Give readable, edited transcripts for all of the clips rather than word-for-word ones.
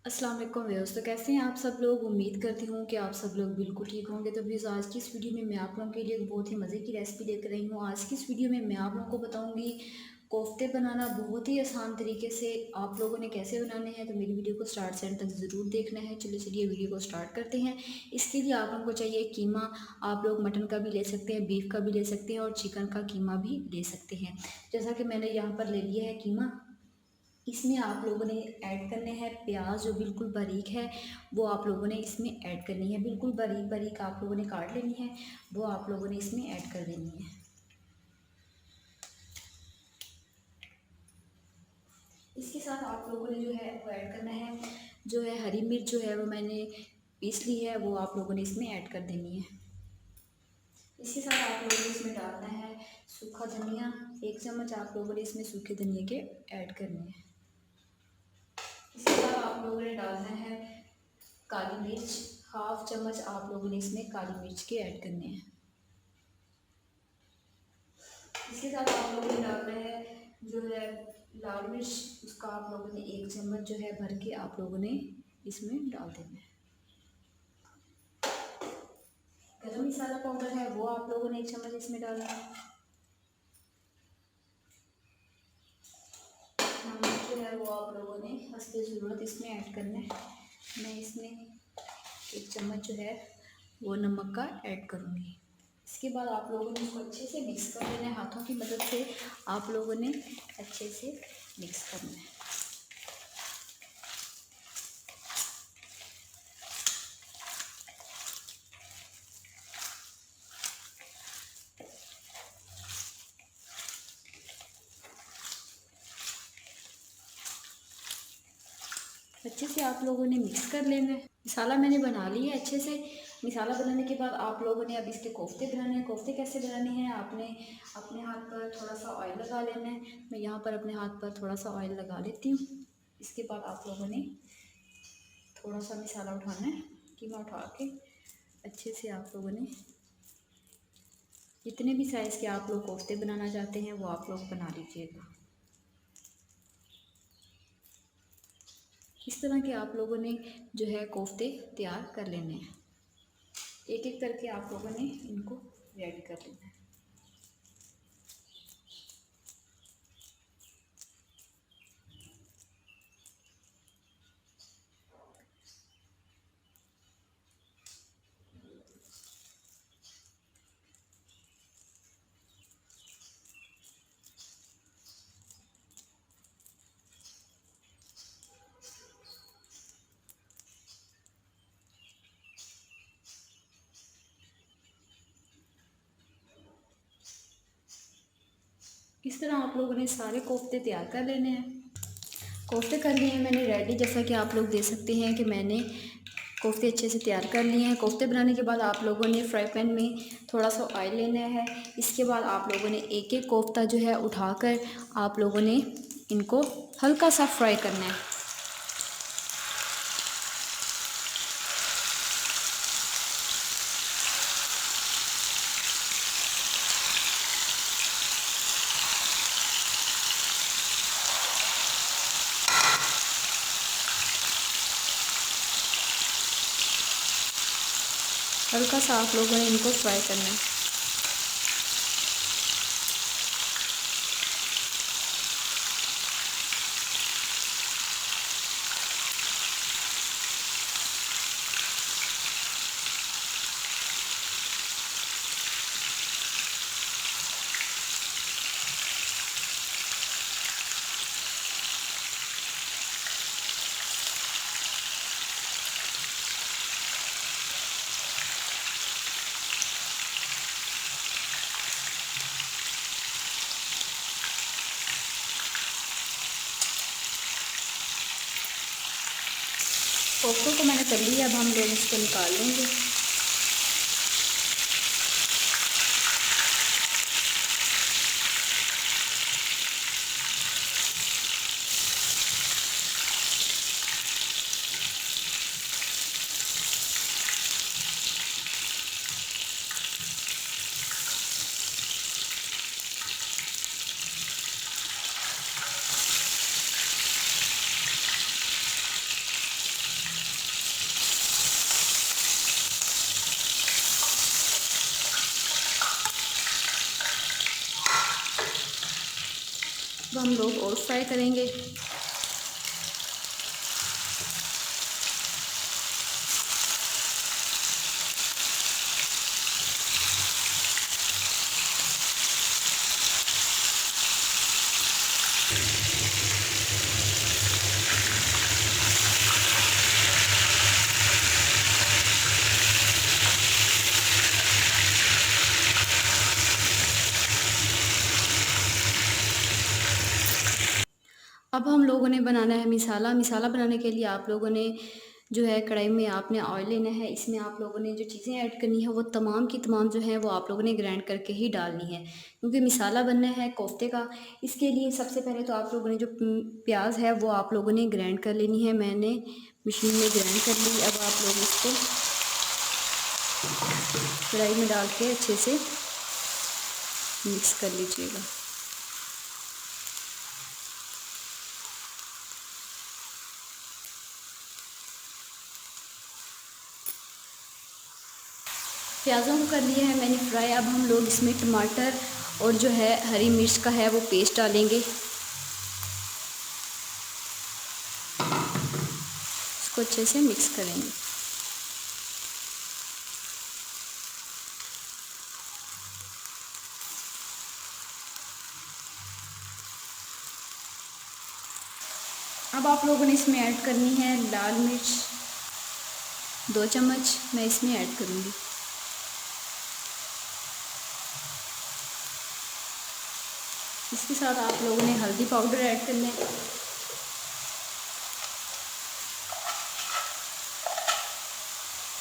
अस्सलाम वालेकुम व्यूअर्स। तो कैसे हैं आप सब लोग। उम्मीद करती हूँ कि आप सब लोग बिल्कुल ठीक होंगे। तो व्यूअर्स, आज की इस वीडियो में मैं आप लोगों के लिए एक बहुत ही मज़े की रेसिपी लेकर रही हूँ। आज की इस वीडियो में मैं आप लोगों को बताऊँगी कोफ्ते बनाना बहुत ही आसान तरीके से आप लोगों ने कैसे बनाने हैं। तो मेरी वीडियो को स्टार्ट से एंड तक ज़रूर देखना है। चलिए वीडियो को स्टार्ट करते हैं। इसके लिए आप लोगों को चाहिए कीमा। आप लोग मटन का भी ले सकते हैं, बीफ का भी ले सकते हैं और चिकन का कीमा भी ले सकते हैं। जैसा कि मैंने यहाँ पर ले लिया है कीमा। इसमें आप लोगों ने ऐड करने हैं प्याज जो बिल्कुल बारीक है, वो आप लोगों ने इसमें ऐड करनी है। बिल्कुल बारीक बारीक आप लोगों ने काट लेनी है, वो आप लोगों ने इसमें ऐड कर देनी है। इसके साथ आप लोगों ने जो है वो ऐड करना है, जो है हरी मिर्च जो है वो मैंने पीस ली है, वो आप लोगों ने इसमें ऐड कर देनी है। इसके साथ आप लोगों ने इसमें डालना है सूखा धनिया। 1 चम्मच आप लोगों ने इसमें सूखे धनिया के ऐड करने हैं। इसके बाद आप लोगों ने डालना है काली मिर्च। 1/2 चम्मच आप लोगों ने इसमें काली मिर्च के ऐड करने हैं। इसके साथ आप लोगों ने डालना है जो है लाल मिर्च, उसका आप लोगों ने 1 चम्मच जो है भर के आप लोगों ने इसमें डाल देना है। गरम मसाला पाउडर है, वो आप लोगों ने 1 चम्मच इसमें डालना है। नमक जो है वो आप लोगों ने हस्बे ज़रूरत इसमें ऐड करना है। मैं इसमें 1 चम्मच जो है वो नमक का ऐड करूँगी। इसके बाद आप लोगों ने इसको अच्छे से मिक्स कर लेना है। हाथों की मदद से आप लोगों ने अच्छे से मिक्स करना है। अच्छे से आप लोगों ने मिक्स कर लेना है। मसाला मैंने बना लिया है अच्छे से। मसाला बनाने के बाद आप लोगों ने अब इसके कोफ्ते बनाने हैं। कोफ्ते कैसे बनाने हैं, आपने अपने हाथ पर थोड़ा सा ऑयल लगा लेना है। मैं यहाँ पर अपने हाथ पर थोड़ा सा ऑयल लगा लेती हूँ। इसके बाद आप लोगों ने थोड़ा सा मसाला उठाना है, कीमा उठा के अच्छे से आप लोगों ने जितने भी साइज़ के आप लोग कोफ्ते बनाना चाहते हैं वो आप लोग बना लीजिएगा। इस तरह के आप लोगों ने जो है कोफ्ते तैयार कर लेने हैं। एक एक करके आप लोगों ने इनको रेडी कर लेना है। इस तरह आप लोगों ने सारे कोफ्ते तैयार कर लेने हैं। कोफ्ते कर लिए हैं मैंने रेडी, जैसा कि आप लोग देख सकते हैं कि मैंने कोफ्ते अच्छे से तैयार कर लिए हैं। कोफ्ते बनाने के बाद आप लोगों ने फ्राई पैन में थोड़ा सा ऑयल लेना है। इसके बाद आप लोगों ने एक एक कोफ्ता जो है उठाकर आप लोगों ने इनको हल्का सा फ्राई करना है। हल्का सा आप लोगों ने इनको फ्राई करना है। कोफ्तों को मैंने कर लिया, अब हम लोग इसको निकाल लेंगे। अब हम लोग और फ्राई करेंगे। अब हम लोगों ने बनाना है मिसाला। मिसाला बनाने के लिए आप लोगों ने जो है कढ़ाई में आपने ऑयल लेना है। इसमें आप लोगों ने जो चीज़ें ऐड करनी है वो तमाम की तमाम जो है वो आप लोगों ने ग्राइंड करके ही डालनी है, क्योंकि मिसाला बनना है कोफ्ते का। इसके लिए सबसे पहले तो आप लोगों ने जो प्याज है वो आप लोगों ने ग्राइंड कर लेनी है। मैंने मशीन में ग्राइंड कर ली। अब आप लोग इसको कढ़ाई में डाल के अच्छे से मिक्स कर लीजिएगा। प्याज़ों को कर लिया है मैंने फ्राई। अब हम लोग इसमें टमाटर और जो है हरी मिर्च का है वो पेस्ट डालेंगे। इसको अच्छे से मिक्स करेंगे। अब आप लोगों ने इसमें ऐड करनी है लाल मिर्च 2 चम्मच मैं इसमें ऐड करूँगी। इसके साथ आप लोगों ने हल्दी पाउडर ऐड करना है।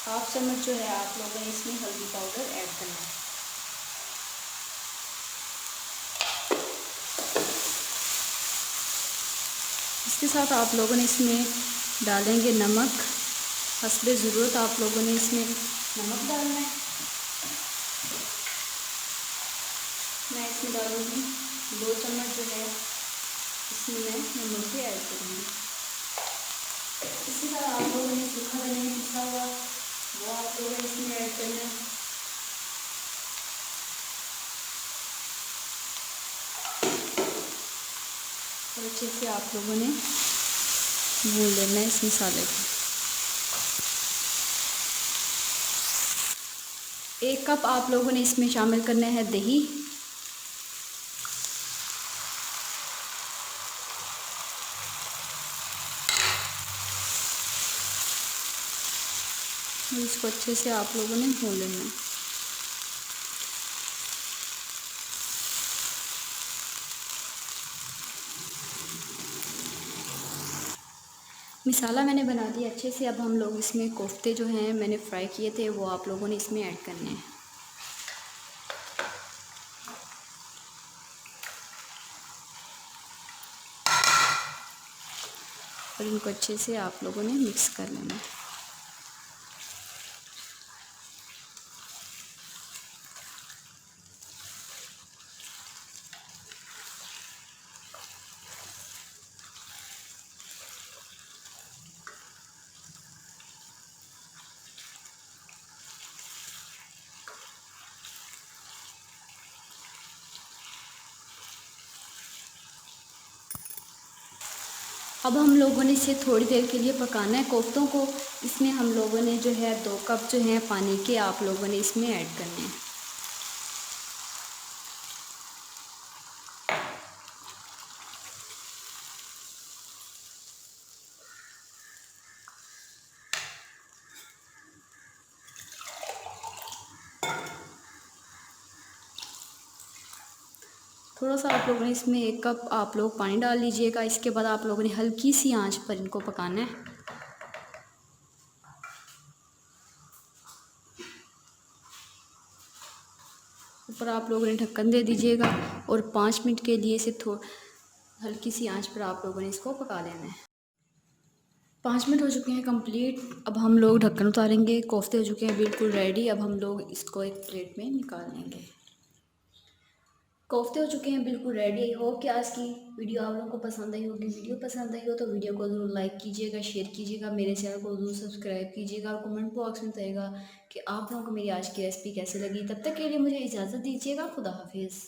हाफ चम्मच जो है आप लोगों ने इसमें हल्दी पाउडर ऐड करना है। इसके साथ आप लोगों ने इसमें डालेंगे नमक। हस्बे ज़रूरत आप लोगों ने इसमें नमक डालना है। मैं इसमें डालूँगी 2 चम्मच जो है इसमें मैं नमक भी ऐड करूँगी। इसी तरह आप लोगों ने सूखा धनिया पिसा हुआ वो आप लोगों ने इसमें ऐड करना है। और अच्छे से आप लोगों ने भून लेना है इस मसाले को। 1 कप आप लोगों ने इसमें शामिल करना है दही। और इसको अच्छे से आप लोगों ने भून लेना है। मिसाला मैंने बना दिया अच्छे से। अब हम लोग इसमें कोफ्ते जो हैं मैंने फ्राई किए थे वो आप लोगों ने इसमें ऐड करने हैं। और इनको अच्छे से आप लोगों ने मिक्स कर लेना है। अब हम लोगों ने इसे थोड़ी देर के लिए पकाना है कोफ्तों को। इसमें हम लोगों ने जो है 2 कप जो है पानी के आप लोगों ने इसमें ऐड करने हैं। थोड़ा सा आप लोगों ने इसमें 1 कप आप लोग पानी डाल लीजिएगा। इसके बाद आप लोगों ने हल्की सी आंच पर इनको पकाना है। ऊपर आप लोगों ने ढक्कन दे दीजिएगा और 5 मिनट के लिए इसे हल्की सी आंच पर आप लोगों ने इसको पका लेना है। 5 मिनट हो चुके हैं कंप्लीट। अब हम लोग ढक्कन उतारेंगे। कोफ्ते हो चुके हैं बिल्कुल रेडी। अब हम लोग इसको एक प्लेट में निकाल लेंगे। कोफ्ते हो चुके हैं बिल्कुल रेडी। आई होप कि आज की वीडियो आप लोगों को पसंद आई होगी। वीडियो पसंद आई हो तो वीडियो को ज़रूर लाइक कीजिएगा, शेयर कीजिएगा, मेरे चैनल को ज़रूर सब्सक्राइब कीजिएगा और कमेंट बॉक्स में बताइएगा कि आप लोगों को मेरी आज की रेसिपी कैसे लगी। तब तक के लिए मुझे इजाज़त दीजिएगा। खुदा हाफिज़।